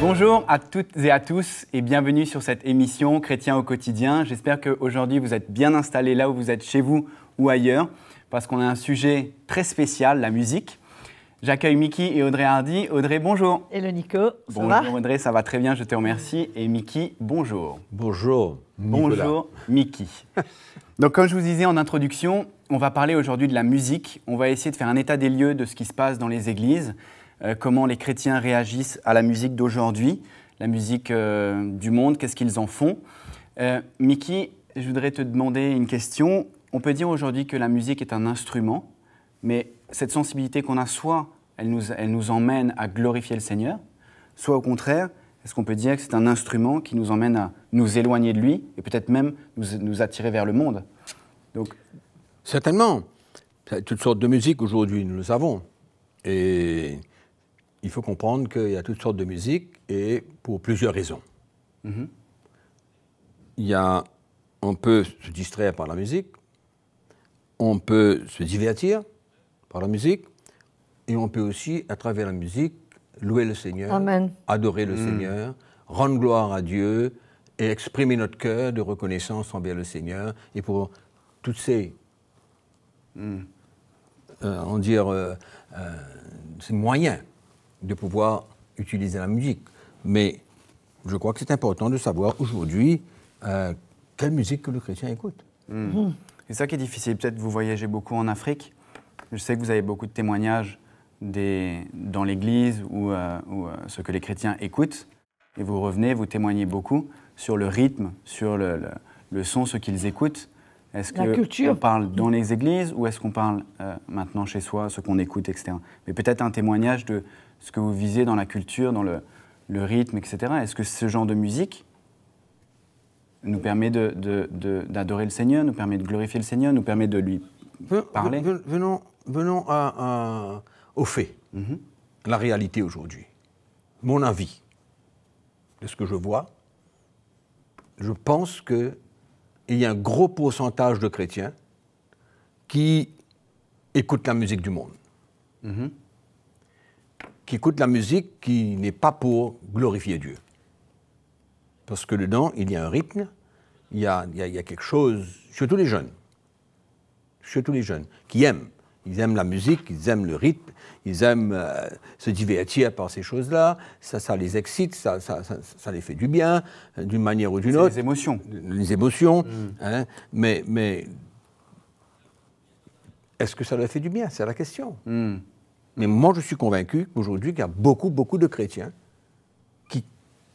Bonjour à toutes et à tous et bienvenue sur cette émission Chrétien au quotidien. J'espère qu'aujourd'hui vous êtes bien installés là où vous êtes chez vous ou ailleurs parce qu'on a un sujet très spécial, la musique. J'accueille Mickey et Audrey Hardy. Audrey, bonjour. Hello Nico, ça va? Bonjour Audrey, ça va très bien, je te remercie. Et Mickey, bonjour. Bonjour, Nicolas. Bonjour Mickey. Donc comme je vous disais en introduction, on va parler aujourd'hui de la musique. On va essayer de faire un état des lieux de ce qui se passe dans les églises, comment les chrétiens réagissent à la musique d'aujourd'hui, la musique du monde, qu'est-ce qu'ils en font. Mickey, je voudrais te demander une question. On peut dire aujourd'hui que la musique est un instrument, mais cette sensibilité qu'on a, soit elle nous emmène à glorifier le Seigneur, soit au contraire, est-ce qu'on peut dire que c'est un instrument qui nous emmène à nous éloigner de lui et peut-être même nous attirer vers le monde? Donc, certainement. Il y a toutes sortes de musique aujourd'hui, nous le savons. Et il faut comprendre qu'il y a toutes sortes de musique et pour plusieurs raisons. On peut se distraire par la musique, on peut se divertir par la musique et on peut aussi, à travers la musique, louer le Seigneur, Amen. Adorer le Seigneur, rendre gloire à Dieu et exprimer notre cœur de reconnaissance envers le Seigneur. Et pour toutes ces, ces moyens de pouvoir utiliser la musique. Mais je crois que c'est important de savoir aujourd'hui quelle musique que le chrétien écoute. C'est ça qui est difficile. Peut-être vous voyagez beaucoup en Afrique. Je sais que vous avez beaucoup de témoignages dans l'Église ou ce que les chrétiens écoutent. Et vous revenez, vous témoignez beaucoup sur le rythme, sur le son, ce qu'ils écoutent. Est-ce qu'on parle dans les églises ou est-ce qu'on parle maintenant chez soi, ce qu'on écoute, etc. Mais peut-être un témoignage de ce que vous visez dans la culture, dans le rythme, etc. Est-ce que ce genre de musique nous permet d'adorer le Seigneur, nous permet de glorifier le Seigneur, nous permet de lui parler? Venons au fait, la réalité aujourd'hui. Mon avis, de ce que je vois, je pense qu'il y a un gros pourcentage de chrétiens qui écoutent la musique du monde. Qui écoutent la musique qui n'est pas pour glorifier Dieu. Parce que dedans, il y a un rythme, il y a quelque chose, surtout les jeunes, qui aiment. Ils aiment la musique, ils aiment le rythme, ils aiment se divertir par ces choses-là, ça les excite, ça les fait du bien, d'une manière ou d'une autre. Les émotions. Les émotions, hein, mais est-ce que ça leur fait du bien? C'est la question. Mais moi, je suis convaincu qu'aujourd'hui, il y a beaucoup de chrétiens qui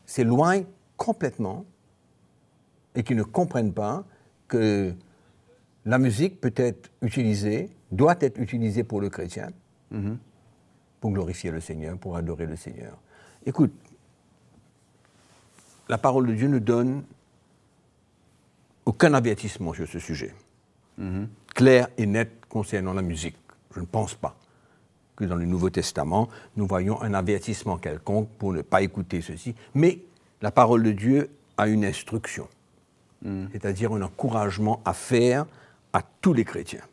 s'éloignent complètement et qui ne comprennent pas que la musique peut être utilisée, doit être utilisée pour le chrétien, pour glorifier le Seigneur, pour adorer le Seigneur. Écoute, la parole de Dieu ne donne aucun avertissement sur ce sujet, clair et net concernant la musique. Je ne pense pas que dans le Nouveau Testament, nous voyons un avertissement quelconque pour ne pas écouter ceci. Mais la parole de Dieu a une instruction, c'est-à-dire un encouragement à faire à tous les chrétiens.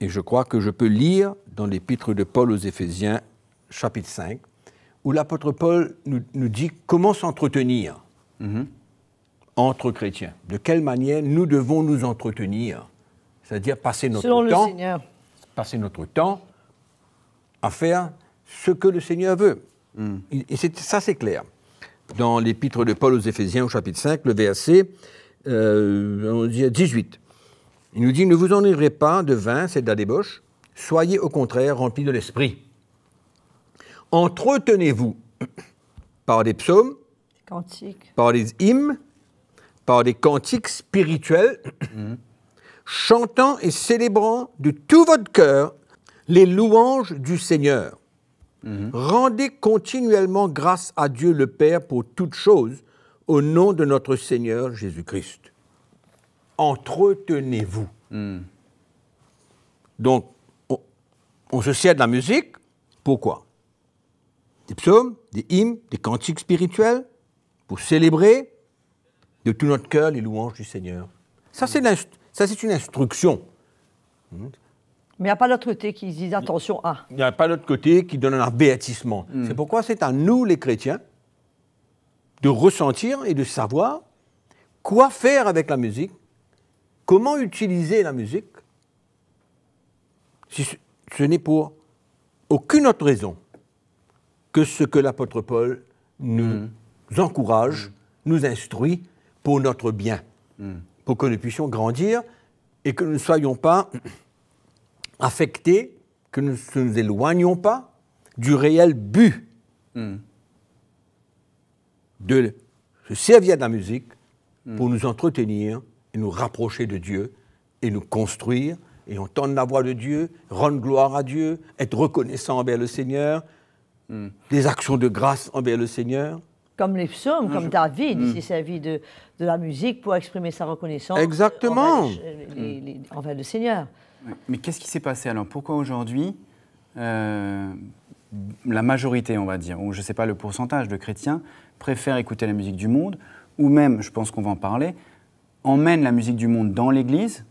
Et je crois que je peux lire dans l'épître de Paul aux Éphésiens, chapitre 5, où l'apôtre Paul nous dit comment s'entretenir entre chrétiens. De quelle manière nous devons nous entretenir, c'est-à-dire passer notre temps à faire ce que le Seigneur veut. Et ça, c'est clair. Dans l'épître de Paul aux Éphésiens, au chapitre 5, le verset 18, il nous dit « Ne vous enivrez pas de vin, c'est de la débauche, soyez au contraire remplis de l'esprit. Entretenez-vous par des psaumes, par des hymnes, par des cantiques spirituels, chantant et célébrant de tout votre cœur les louanges du Seigneur. Rendez continuellement grâce à Dieu le Père pour toutes choses, au nom de notre Seigneur Jésus-Christ. » Entretenez-vous. Donc, on se sert de la musique. Pourquoi? Des psaumes, des hymnes, des cantiques spirituels, pour célébrer de tout notre cœur les louanges du Seigneur. Ça, c'est une instruction. Mais il n'y a pas l'autre côté qui dit attention à. Il n'y a pas l'autre côté qui donne un avertissement. C'est pourquoi c'est à nous, les chrétiens, de ressentir et de savoir quoi faire avec la musique, comment utiliser la musique, si ce n'est pour aucune autre raison que ce que l'apôtre Paul nous encourage, nous instruit pour notre bien, pour que nous puissions grandir et que nous ne soyons pas affectés, que nous ne nous éloignions pas du réel but de se servir de la musique pour nous entretenir et nous rapprocher de Dieu et nous construire et entendre la voix de Dieu, rendre gloire à Dieu, être reconnaissant envers le Seigneur, des actions de grâce envers le Seigneur. Comme les psaumes, comme David, il s'est servi de la musique pour exprimer sa reconnaissance Exactement. envers le Seigneur. Mais qu'est-ce qui s'est passé alors? Pourquoi aujourd'hui, la majorité, on va dire, ou je ne sais pas le pourcentage de chrétiens, préfèrent écouter la musique du monde, ou même, je pense qu'on va en parler, emmènent la musique du monde dans l'Église,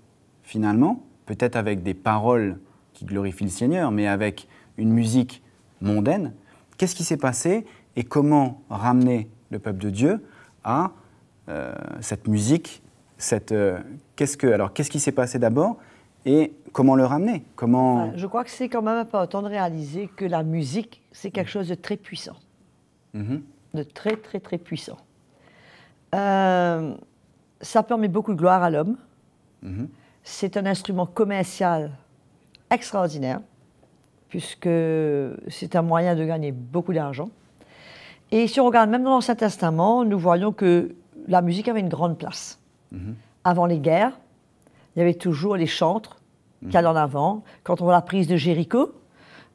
finalement, peut-être avec des paroles qui glorifient le Seigneur, mais avec une musique mondaine. Qu'est-ce qui s'est passé et comment ramener le peuple de Dieu à cette musique, qu'est-ce qui s'est passé d'abord et comment le ramener? Je crois que c'est quand même important de réaliser que la musique, c'est quelque chose de très puissant. De très, très, très puissant. Ça permet beaucoup de gloire à l'homme. C'est un instrument commercial extraordinaire, puisque c'est un moyen de gagner beaucoup d'argent. Et si on regarde même dans l'Ancien Testament, nous voyons que la musique avait une grande place. Avant les guerres, il y avait toujours les chantres qui allaient en avant. Quand on voit la prise de Jéricho,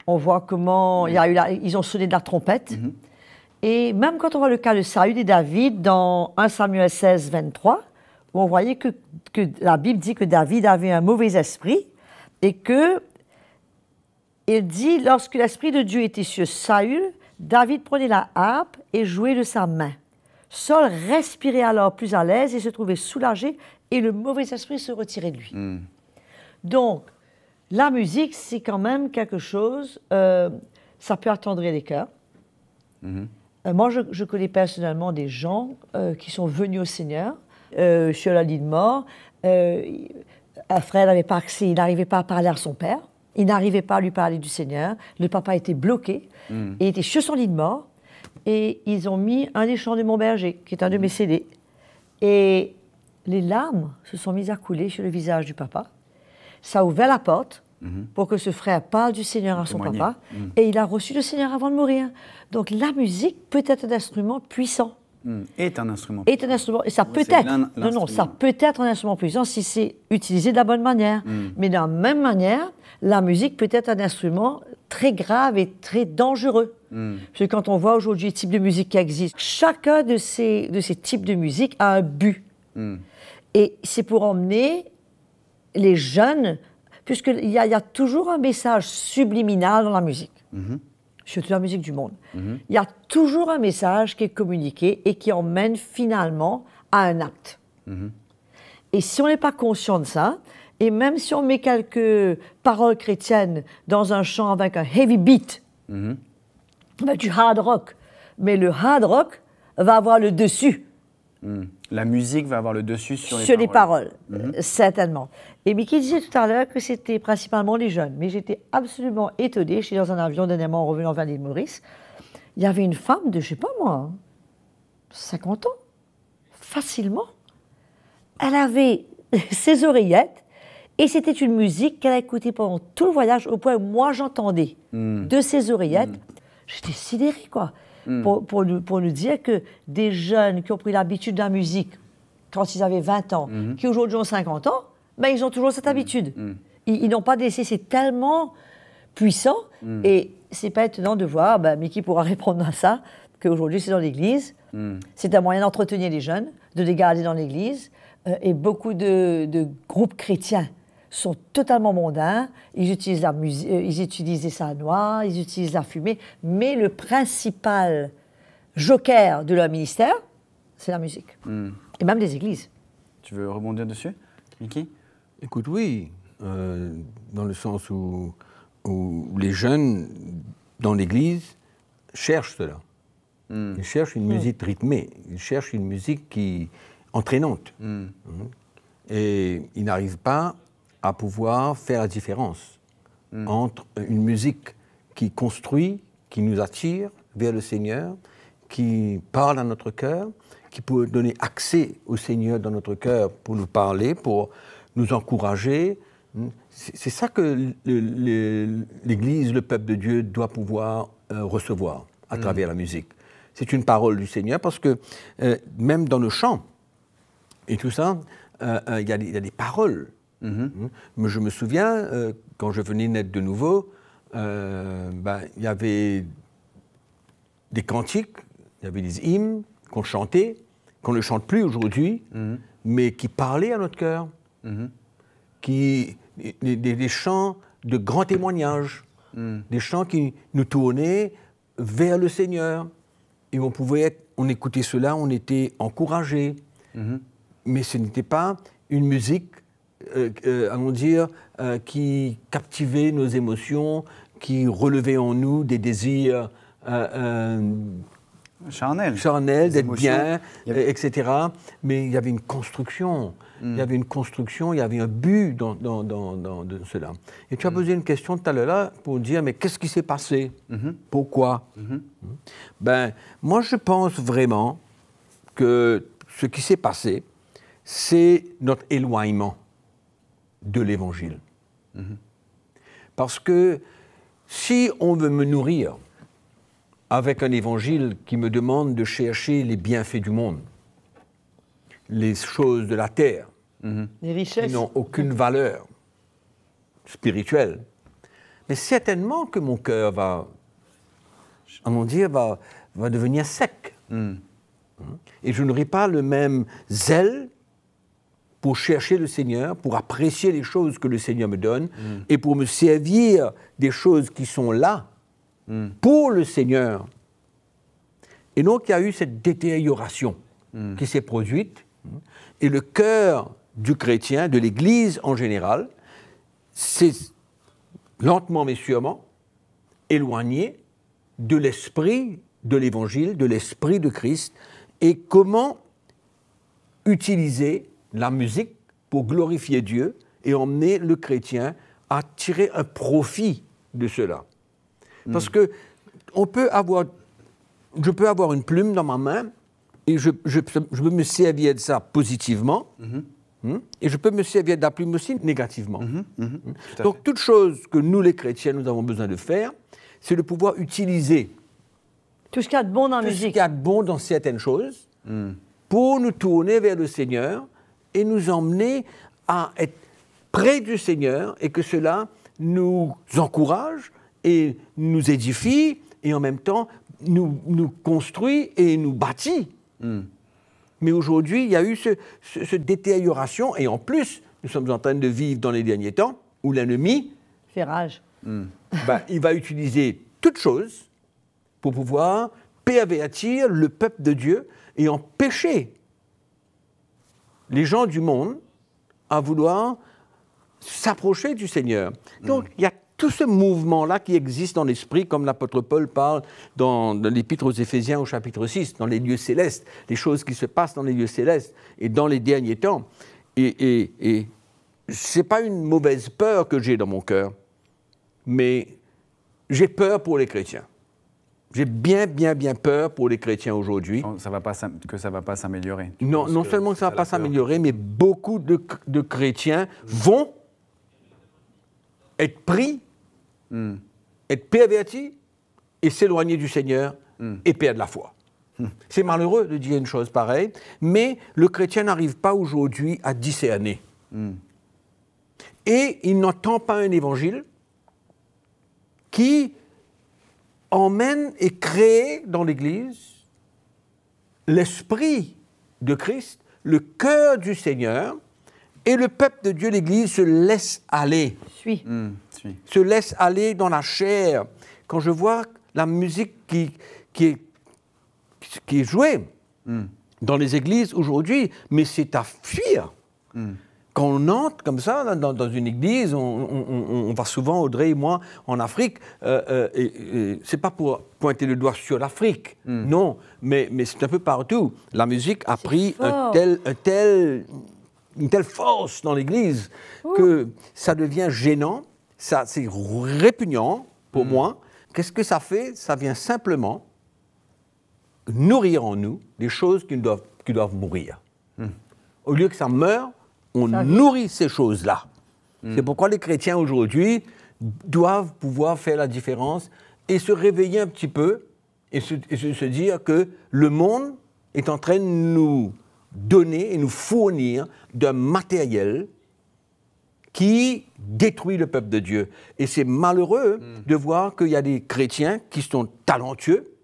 on voit comment ils ont sonné de la trompette. Et même quand on voit le cas de Saül et David dans 1 Samuel 16, 23, où on voyait que la Bible dit que David avait un mauvais esprit et que, il dit, lorsque l'Esprit de Dieu était sur Saül, David prenait la harpe et jouait de sa main. Saul respirait alors plus à l'aise et se trouvait soulagé et le mauvais esprit se retirait de lui. Donc, la musique, c'est quand même quelque chose, ça peut attendrir les cœurs. Moi, je connais personnellement des gens qui sont venus au Seigneur sur la lit de mort. Un frère n'avait pas accès, il n'arrivait pas à parler à son père. Il n'arrivait pas à lui parler du Seigneur. Le papa était bloqué et était sur son lit de mort. Et ils ont mis un des chants de Montberger, qui est un de mes CD. Et les larmes se sont mises à couler sur le visage du papa. Ça a ouvert la porte pour que ce frère parle du Seigneur à son papa. Et il a reçu le Seigneur avant de mourir. Donc la musique peut être un instrument puissant. Est un instrument. Est un instrument. Et ça peut être. Non, ça peut être un instrument puissant si c'est utilisé de la bonne manière. Mais de la même manière, la musique peut être un instrument très grave et très dangereux. Parce que quand on voit aujourd'hui les types de musique qui existent, chacun de ces types de musique a un but. Et c'est pour emmener les jeunes, puisqu'il y a toujours un message subliminal dans la musique. Surtout la musique du monde. Il y a toujours un message qui est communiqué et qui emmène finalement à un acte. Et si on n'est pas conscient de ça, et même si on met quelques paroles chrétiennes dans un chant avec un heavy beat, du hard rock, mais le hard rock va avoir le dessus. La musique va avoir le dessus sur les paroles. Certainement. Et Mickey disait tout à l'heure que c'était principalement les jeunes, mais j'étais absolument étonnée. Je suis dans un avion dernièrement en revenant vers l'île Maurice. Il y avait une femme de, je sais pas moi, 50 ans, facilement. Elle avait ses oreillettes et c'était une musique qu'elle a écoutée pendant tout le voyage, au point où moi j'entendais de ses oreillettes. J'étais sidérée, quoi. Pour nous dire que des jeunes qui ont pris l'habitude de la musique quand ils avaient 20 ans, qui aujourd'hui ont 50 ans, ben ils ont toujours cette habitude. Ils n'ont pas laissé, c'est tellement puissant. Et c'est pas étonnant de voir, Mickey pourra répondre à ça, qu'aujourd'hui c'est dans l'Église. C'est un moyen d'entretenir les jeunes, de les garder dans l'Église. Et beaucoup de groupes chrétiens sont totalement mondains. Ils utilisent la musique, ils utilisent des salles noires, ils utilisent la fumée. Mais le principal joker de leur ministère, c'est la musique. Et même des églises. Tu veux rebondir dessus, Mickey? Écoute, oui. Dans le sens où les jeunes, dans l'église, cherchent cela. Il cherche une musique rythmée. Il cherche une musique qui entraînante. Et il n'arrive pas à pouvoir faire la différence entre une musique qui construit, qui nous attire vers le Seigneur, qui parle à notre cœur, qui peut donner accès au Seigneur dans notre cœur pour nous parler, pour nous encourager. C'est ça que l'Église, le peuple de Dieu, doit pouvoir recevoir à travers la musique. C'est une parole du Seigneur parce que même dans le chant et tout ça, il y a des paroles. Mais je me souviens, quand je venais naître de nouveau, il y avait des cantiques, il y avait des hymnes qu'on chantait, qu'on ne chante plus aujourd'hui, mais qui parlaient à notre cœur, des chants de grands témoignages, des chants qui nous tournaient vers le Seigneur. Et on écoutait cela, on était encouragés. Mais ce n'était pas une musique, allons dire, qui captivait nos émotions, qui relevait en nous des désirs charnel, d'être bien, etc. Mais il y avait une construction. Il y avait une construction, il y avait un but dans cela. Et tu as posé une question tout à l'heure pour dire, mais qu'est-ce qui s'est passé? Pourquoi? Moi, je pense vraiment que ce qui s'est passé, c'est notre éloignement de l'Évangile. Parce que si on veut me nourrir avec un évangile qui me demande de chercher les bienfaits du monde, les choses de la terre, les richesses qui n'ont aucune valeur spirituelle, mais certainement que mon cœur va devenir sec. Et je n'aurai pas le même zèle pour chercher le Seigneur, pour apprécier les choses que le Seigneur me donne, et pour me servir des choses qui sont là, pour le Seigneur. Et donc, il y a eu cette détérioration qui s'est produite, et le cœur du chrétien, de l'Église en général, s'est lentement mais sûrement éloigné de l'esprit de l'Évangile, de l'esprit de Christ, et comment utiliser la musique pour glorifier Dieu et emmener le chrétien à tirer un profit de cela. Parce que je peux avoir une plume dans ma main et je peux me servir de ça positivement et je peux me servir de la plume aussi négativement. Donc, toute chose que nous, les chrétiens, nous avons besoin de faire, c'est de pouvoir utiliser tout ce qu'il y a de bon dans la musique. Tout ce qu'il y a de bon dans certaines choses pour nous tourner vers le Seigneur et nous emmener à être près du Seigneur et que cela nous encourage et nous édifie et en même temps nous construit et nous bâtit. Mais aujourd'hui, il y a eu cette détérioration et en plus, nous sommes en train de vivre dans les derniers temps où l'ennemi fait rage. Il va utiliser toutes choses pour pouvoir pervertir le peuple de Dieu et empêcher les gens du monde à vouloir s'approcher du Seigneur. Donc, il y a tout ce mouvement-là qui existe dans l'esprit, comme l'apôtre Paul parle dans l'Épître aux Éphésiens au chapitre 6, dans les lieux célestes, les choses qui se passent dans les lieux célestes et dans les derniers temps. Et ce n'est pas une mauvaise peur que j'ai dans mon cœur, mais j'ai peur pour les chrétiens. J'ai bien peur pour les chrétiens aujourd'hui. Que ça ne va pas s'améliorer. Non seulement que ça ne va pas s'améliorer, mais beaucoup de chrétiens vont être pris, être pervertis et s'éloigner du Seigneur et perdre la foi. C'est malheureux de dire une chose pareille, mais le chrétien n'arrive pas aujourd'hui à discerner. Et il n'entend pas un évangile qui emmène et crée dans l'Église l'esprit de Christ, le cœur du Seigneur, et le peuple de Dieu, l'Église, se laisse aller. Se laisse aller dans la chair. Quand je vois la musique qui est jouée dans les églises aujourd'hui, mais c'est à fuir. quand on entre comme ça dans une église, on va souvent, Audrey et moi, en Afrique, c'est pas pour pointer le doigt sur l'Afrique, non, mais c'est un peu partout. La musique a pris une telle force dans l'église que ça devient gênant, c'est répugnant pour moi. Qu'est-ce que ça fait? Ça vient simplement nourrir en nous des choses qui doivent mourir. Au lieu que ça meure, on nourrit ces choses-là. C'est pourquoi les chrétiens aujourd'hui doivent pouvoir faire la différence et se réveiller un petit peu et se dire que le monde est en train de nous donner et nous fournir d'un matériel qui détruit le peuple de Dieu. Et c'est malheureux de voir qu'il y a des chrétiens qui sont talentueux,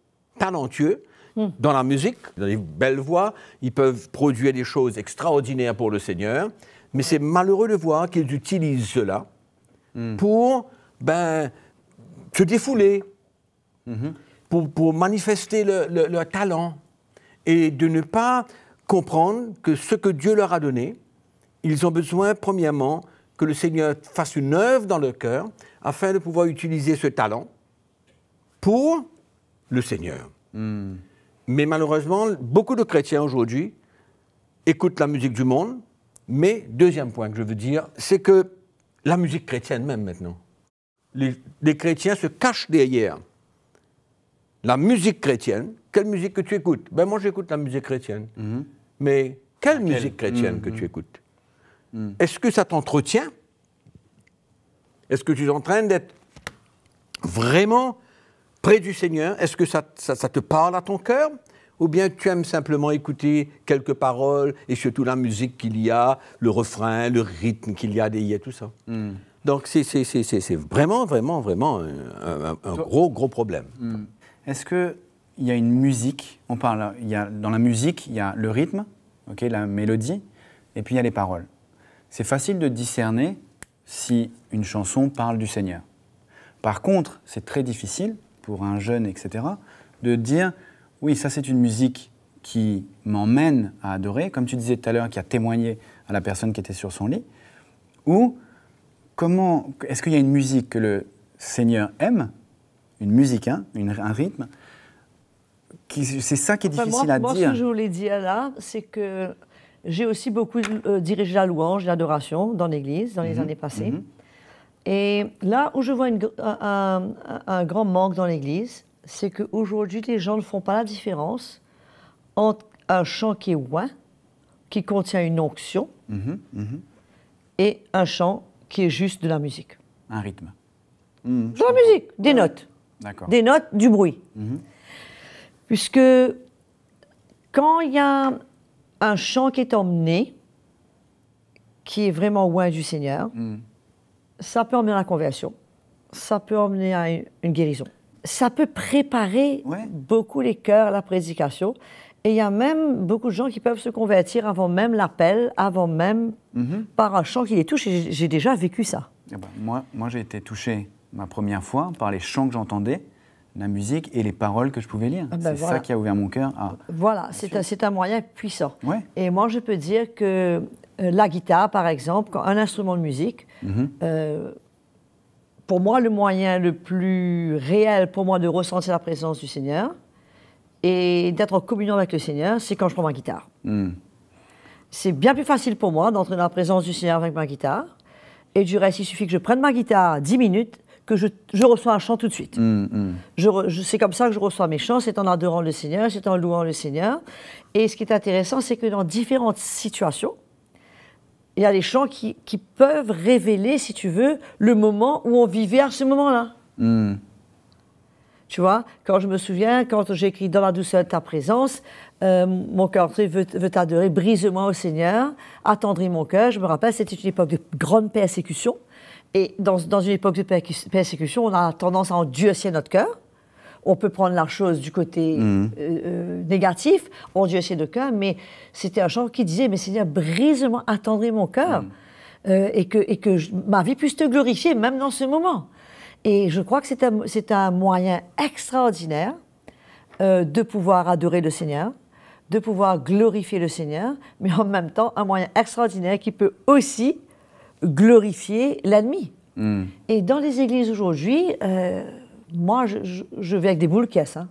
dans la musique, dans des belles voix, ils peuvent produire des choses extraordinaires pour le Seigneur, mais c'est malheureux de voir qu'ils utilisent cela pour se défouler, pour manifester leur talent, et de ne pas comprendre que ce que Dieu leur a donné, ils ont besoin, premièrement, que le Seigneur fasse une œuvre dans leur cœur, afin de pouvoir utiliser ce talent pour le Seigneur. Mais malheureusement, beaucoup de chrétiens aujourd'hui écoutent la musique du monde, mais deuxième point que je veux dire, c'est que la musique chrétienne même maintenant, les chrétiens se cachent derrière la musique chrétienne. Quelle musique que tu écoutes? Ben moi j'écoute la musique chrétienne. Mais quelle musique chrétienne que tu écoutes? Est-ce que ça t'entretient? Est-ce que tu es en train d'être vraiment près du Seigneur? Est-ce que ça te parle à ton cœur? Ou bien tu aimes simplement écouter quelques paroles et surtout la musique qu'il y a, le refrain, le rythme qu'il y a derrière, tout ça. Donc c'est vraiment un gros problème. Est-ce qu'il y a une musique, dans la musique, il y a le rythme, la mélodie, et puis il y a les paroles. C'est facile de discerner si une chanson parle du Seigneur. Par contre, c'est très difficile pour un jeune, etc., de dire, oui, ça c'est une musique qui m'emmène à adorer, comme tu disais tout à l'heure, qui a témoigné à la personne qui était sur son lit, ou est-ce qu'il y a une musique que le Seigneur aime, une musique, un rythme, c'est ça qui est difficile à dire. Moi, ce que je voulais dire là, c'est que j'ai aussi beaucoup dirigé la louange, l'adoration dans l'Église, dans les années passées. Et là où je vois un grand manque dans l'Église, c'est qu'aujourd'hui, les gens ne font pas la différence entre un chant qui est ouin, qui contient une onction, et un chant qui est juste de la musique. Un rythme. De la musique, des notes. D'accord. Des notes, du bruit. Puisque quand il y a un chant qui est emmené, qui est vraiment loin du Seigneur, ça peut emmener à la conversion, ça peut emmener à une guérison. Ça peut préparer beaucoup les cœurs à la prédication. Et il y a même beaucoup de gens qui peuvent se convertir avant même l'appel, avant même par un chant qui les touche. Et j'ai déjà vécu ça. Eh ben, moi j'ai été touché ma première fois par les chants que j'entendais, la musique et les paroles que je pouvais lire. C'est ça qui a ouvert mon cœur. Voilà, c'est un moyen puissant. Ouais. Et moi, je peux dire que la guitare, par exemple, un instrument de musique, pour moi, le moyen le plus réel pour moi de ressentir la présence du Seigneur et d'être en communion avec le Seigneur, c'est quand je prends ma guitare. C'est bien plus facile pour moi d'entrer dans la présence du Seigneur avec ma guitare. Et du reste, il suffit que je prenne ma guitare 10 minutes, que je reçois un chant tout de suite. C'est comme ça que je reçois mes chants, c'est en adorant le Seigneur, c'est en louant le Seigneur. Et ce qui est intéressant, c'est que dans différentes situations, il y a des chants qui peuvent révéler, si tu veux, le moment où on vivait à ce moment-là. Tu vois, quand je me souviens, quand j'ai écrit « Dans la douceur de ta présence », mon cœur veut t'adorer, brise-moi au Seigneur, attendris mon cœur. Je me rappelle, c'était une époque de grande persécution. Et dans une époque de persécution, on a tendance à endurcir notre cœur. On peut prendre la chose du côté négatif, endurcir notre cœur, mais c'était un chant qui disait « Mais Seigneur, brise-moi, attendris mon cœur, et que ma vie puisse te glorifier, même dans ce moment. » Et je crois que c'est un moyen extraordinaire de pouvoir adorer le Seigneur, de pouvoir glorifier le Seigneur, mais en même temps un moyen extraordinaire qui peut aussi glorifier l'ennemi. Et dans les églises aujourd'hui, moi, je vais avec des boules caisses. Hein.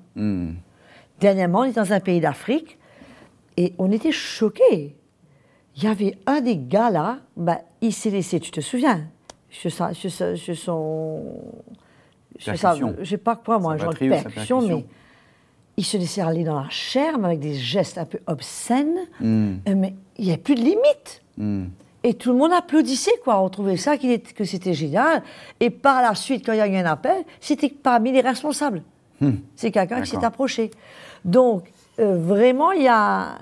Dernièrement, on était dans un pays d'Afrique et on était choqués. Il y avait un des gars là, ben, il s'est laissé, tu te souviens, je sais pas quoi, moi, genre de percussion, mais il se laissait aller dans la chair, mais avec des gestes un peu obscènes, mais il n'y a plus de limite. Et tout le monde applaudissait, quoi. On trouvait ça que c'était génial. Et par la suite, quand il y a eu un appel, c'était parmi les responsables. C'est quelqu'un qui s'est approché. Donc, vraiment, il y a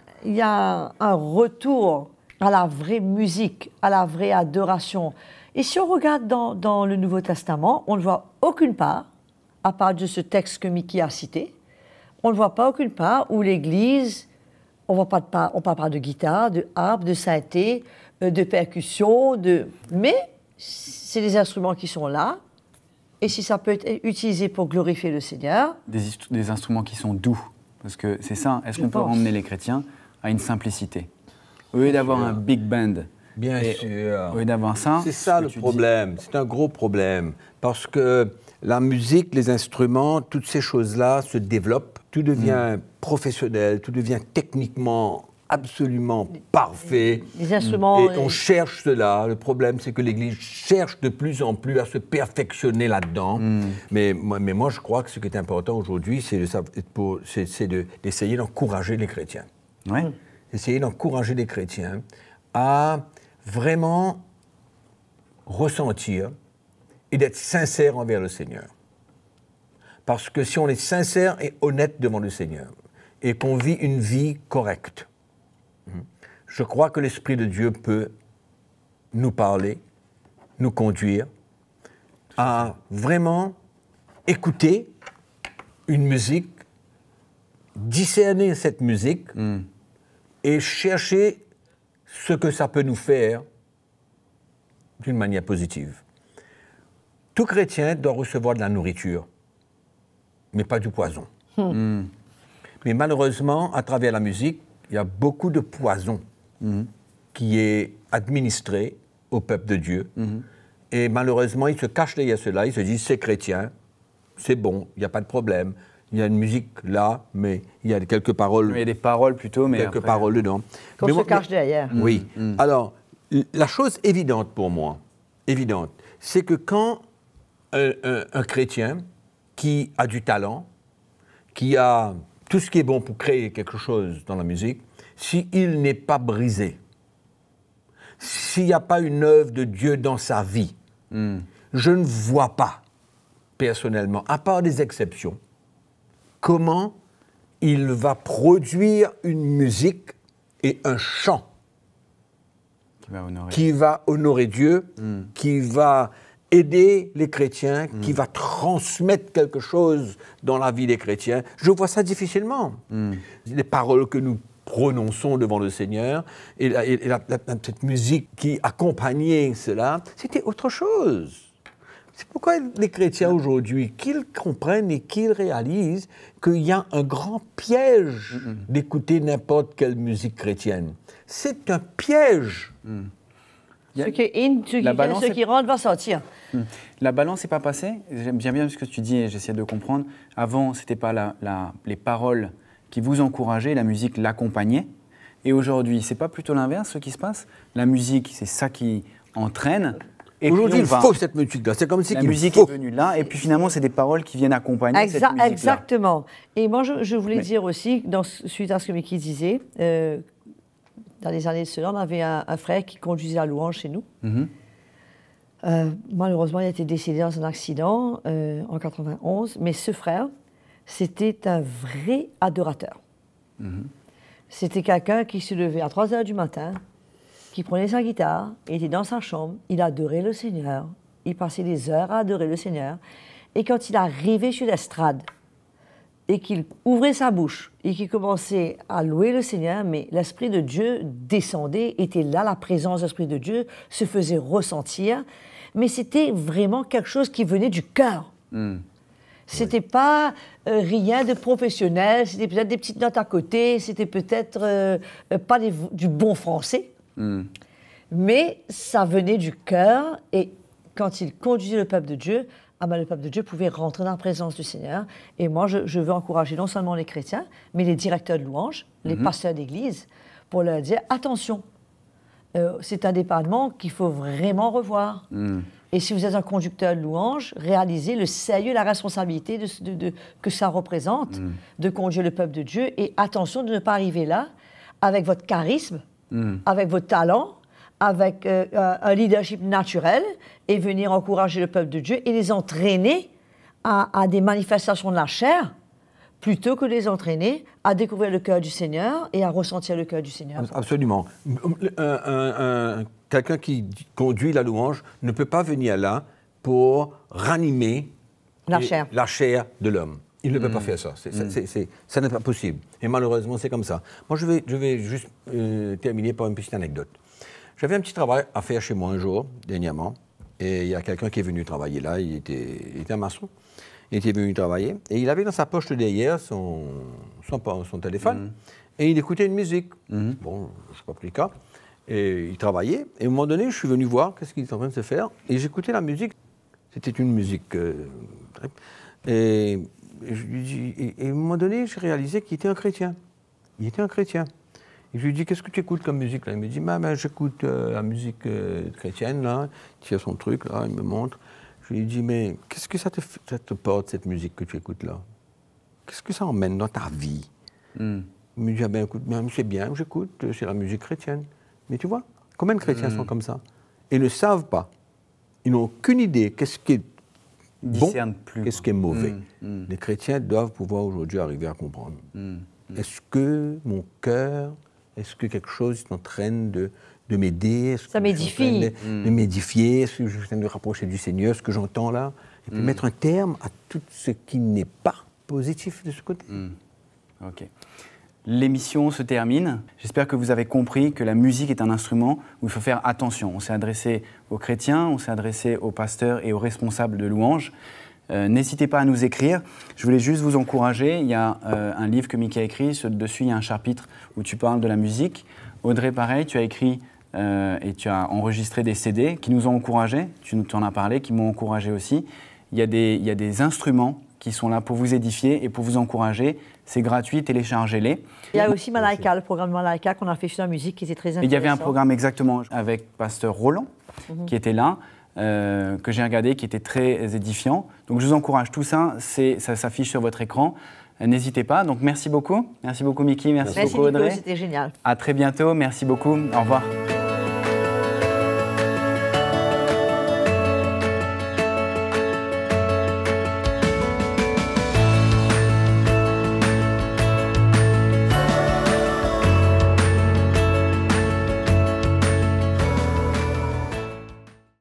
un retour à la vraie musique, à la vraie adoration. Et si on regarde dans le Nouveau Testament, on ne voit aucune part, à part de ce texte que Mickey a cité, on ne voit pas aucune part où l'Église, on parle pas de guitare, de harpe, de synthé, de percussion, mais c'est des instruments qui sont là, et si ça peut être utilisé pour glorifier le Seigneur... Des instruments qui sont doux, parce que c'est ça, est-ce qu'on peut ramener les chrétiens à une simplicité? Au lieu d'avoir un big band, bien sûr, au lieu d'avoir ça... C'est ça le problème, c'est un gros problème, parce que la musique, les instruments, toutes ces choses-là se développent, tout devient professionnel, tout devient techniquement absolument parfait. Les instruments... Et on cherche cela. Le problème, c'est que l'Église cherche de plus en plus à se perfectionner là-dedans. Mais moi, je crois que ce qui est important aujourd'hui, c'est d'essayer d'encourager les chrétiens. Ouais. Essayer d'encourager les chrétiens à vraiment ressentir et d'être sincères envers le Seigneur. Parce que si on est sincère et honnête devant le Seigneur, et qu'on vit une vie correcte, je crois que l'Esprit de Dieu peut nous parler, nous conduire à vraiment écouter une musique, discerner cette musique et chercher ce que ça peut nous faire d'une manière positive. Tout chrétien doit recevoir de la nourriture, mais pas du poison. Mais malheureusement, à travers la musique, il y a beaucoup de poison qui est administré au peuple de Dieu. Et malheureusement, ils se cachent derrière cela, ils se disent c'est chrétien, c'est bon, il n'y a pas de problème. Il y a une musique là, mais il y a quelques paroles. Il y a des paroles plutôt, mais quelques paroles dedans. Qu'on se cache derrière. Oui. Alors, la chose évidente pour moi, c'est que quand un chrétien qui a du talent, qui a tout ce qui est bon pour créer quelque chose dans la musique, s'il n'est pas brisé, s'il n'y a pas une œuvre de Dieu dans sa vie, je ne vois pas, personnellement, à part des exceptions, comment il va produire une musique et un chant qui va honorer Dieu, qui va aider les chrétiens, qui va transmettre quelque chose dans la vie des chrétiens. Je vois ça difficilement. Les paroles que nous prononçons devant le Seigneur et cette musique qui accompagnait cela, c'était autre chose. C'est pourquoi les chrétiens aujourd'hui, qu'ils comprennent et qu'ils réalisent qu'il y a un grand piège d'écouter n'importe quelle musique chrétienne. C'est un piège. Ce qui rentre va sortir. La balance n'est pas passée. J'aime bien ce que tu dis et j'essaie de comprendre. Avant, ce n'était pas les paroles qui vous encourageaient, la musique l'accompagnait. Et aujourd'hui, ce n'est pas plutôt l'inverse ce qui se passe. La musique, c'est ça qui entraîne. Aujourd'hui, il faut cette musique-là. C'est comme si la musique est venue là, et puis finalement, c'est des paroles qui viennent accompagner cette musique-là. Exactement. Et moi, je voulais dire aussi, suite à ce que Mickey disait, dans les années de cela, on avait un frère qui conduisait la louange chez nous. Malheureusement, il a été décédé dans un accident en 91, mais ce frère, c'était un vrai adorateur. C'était quelqu'un qui se levait à 3 heures du matin, qui prenait sa guitare, il était dans sa chambre, il adorait le Seigneur, il passait des heures à adorer le Seigneur, et quand il arrivait sur l'estrade, et qu'il ouvrait sa bouche, et qu'il commençait à louer le Seigneur, mais l'Esprit de Dieu descendait, était là, la présence de l'Esprit de Dieu se faisait ressentir, mais c'était vraiment quelque chose qui venait du cœur. C'était pas rien de professionnel, c'était peut-être des petites notes à côté, c'était peut-être pas du bon français, mais ça venait du cœur, et quand il conduisait le peuple de Dieu, le peuple de Dieu pouvait rentrer dans la présence du Seigneur. Et moi, je veux encourager non seulement les chrétiens, mais les directeurs de louanges, les pasteurs d'église, pour leur dire, attention, c'est un département qu'il faut vraiment revoir. Et si vous êtes un conducteur de louanges, réalisez le sérieux, la responsabilité que ça représente de conduire le peuple de Dieu. Et attention de ne pas arriver là avec votre charisme, avec votre talent, avec un leadership naturel, et venir encourager le peuple de Dieu et les entraîner à des manifestations de la chair, plutôt que les entraîner à découvrir le cœur du Seigneur et à ressentir le cœur du Seigneur. Absolument. Quelqu'un qui conduit la louange ne peut pas venir là pour ranimer la chair de l'homme. Il ne peut pas faire ça. Ça n'est pas possible. Et malheureusement, c'est comme ça. Moi, je vais juste terminer par une petite anecdote. J'avais un petit travail à faire chez moi un jour, dernièrement, et il y a quelqu'un qui est venu travailler là, il était un maçon, il était venu travailler, et il avait dans sa poche de derrière son téléphone, et il écoutait une musique. Bon, je n'ai pas pris le cas, et il travaillait, et à un moment donné, je suis venu voir qu'est-ce qu'il était en train de se faire, et j'écoutais la musique, c'était une musique... et à un moment donné, j'ai réalisé qu'il était un chrétien. Il était un chrétien. Et je lui dis, qu'est-ce que tu écoutes comme musique là? Il me dit, j'écoute la musique chrétienne, là. Il tire son truc, là, il me montre. Je lui dis, mais qu'est-ce que ça te porte, cette musique que tu écoutes là? Qu'est-ce que ça emmène dans ta vie? Il me dit, écoute, c'est bien, j'écoute, c'est la musique chrétienne. Mais tu vois, combien de chrétiens sont comme ça? Et ne savent pas. Ils n'ont aucune idée qu'est-ce qui est bon, qu'est-ce qui est mauvais. Les chrétiens doivent pouvoir aujourd'hui arriver à comprendre. Est-ce que mon cœur... Est-ce que quelque chose est en train de m'aider? Ça m'édifie. De m'édifier? Est-ce que je suis en train de me rapprocher du Seigneur? Ce que j'entends là? Et puis mettre un terme à tout ce qui n'est pas positif de ce côté. Ok. L'émission se termine. J'espère que vous avez compris que la musique est un instrument où il faut faire attention. On s'est adressé aux chrétiens, on s'est adressé aux pasteurs et aux responsables de louanges. N'hésitez pas à nous écrire. Je voulais juste vous encourager. Il y a un livre que Mickey a écrit. Dessus, il y a un chapitre où tu parles de la musique. Audrey, pareil, tu as écrit et tu as enregistré des CD qui nous ont encouragés. Tu nous en as parlé, qui m'ont encouragé aussi. Il y a des instruments qui sont là pour vous édifier et pour vous encourager. C'est gratuit, téléchargez-les. Il y a aussi Malaika, le programme Malaika qu'on a fait sur la musique qui était très intéressant. Il y avait un programme exactement avec Pasteur Roland qui était là. Que j'ai regardé, qui était très édifiant. Donc je vous encourage, tout ça, ça s'affiche sur votre écran. N'hésitez pas. Donc merci beaucoup. Merci beaucoup Mickey, merci beaucoup Audrey. C'était génial. À très bientôt, merci beaucoup. Au revoir.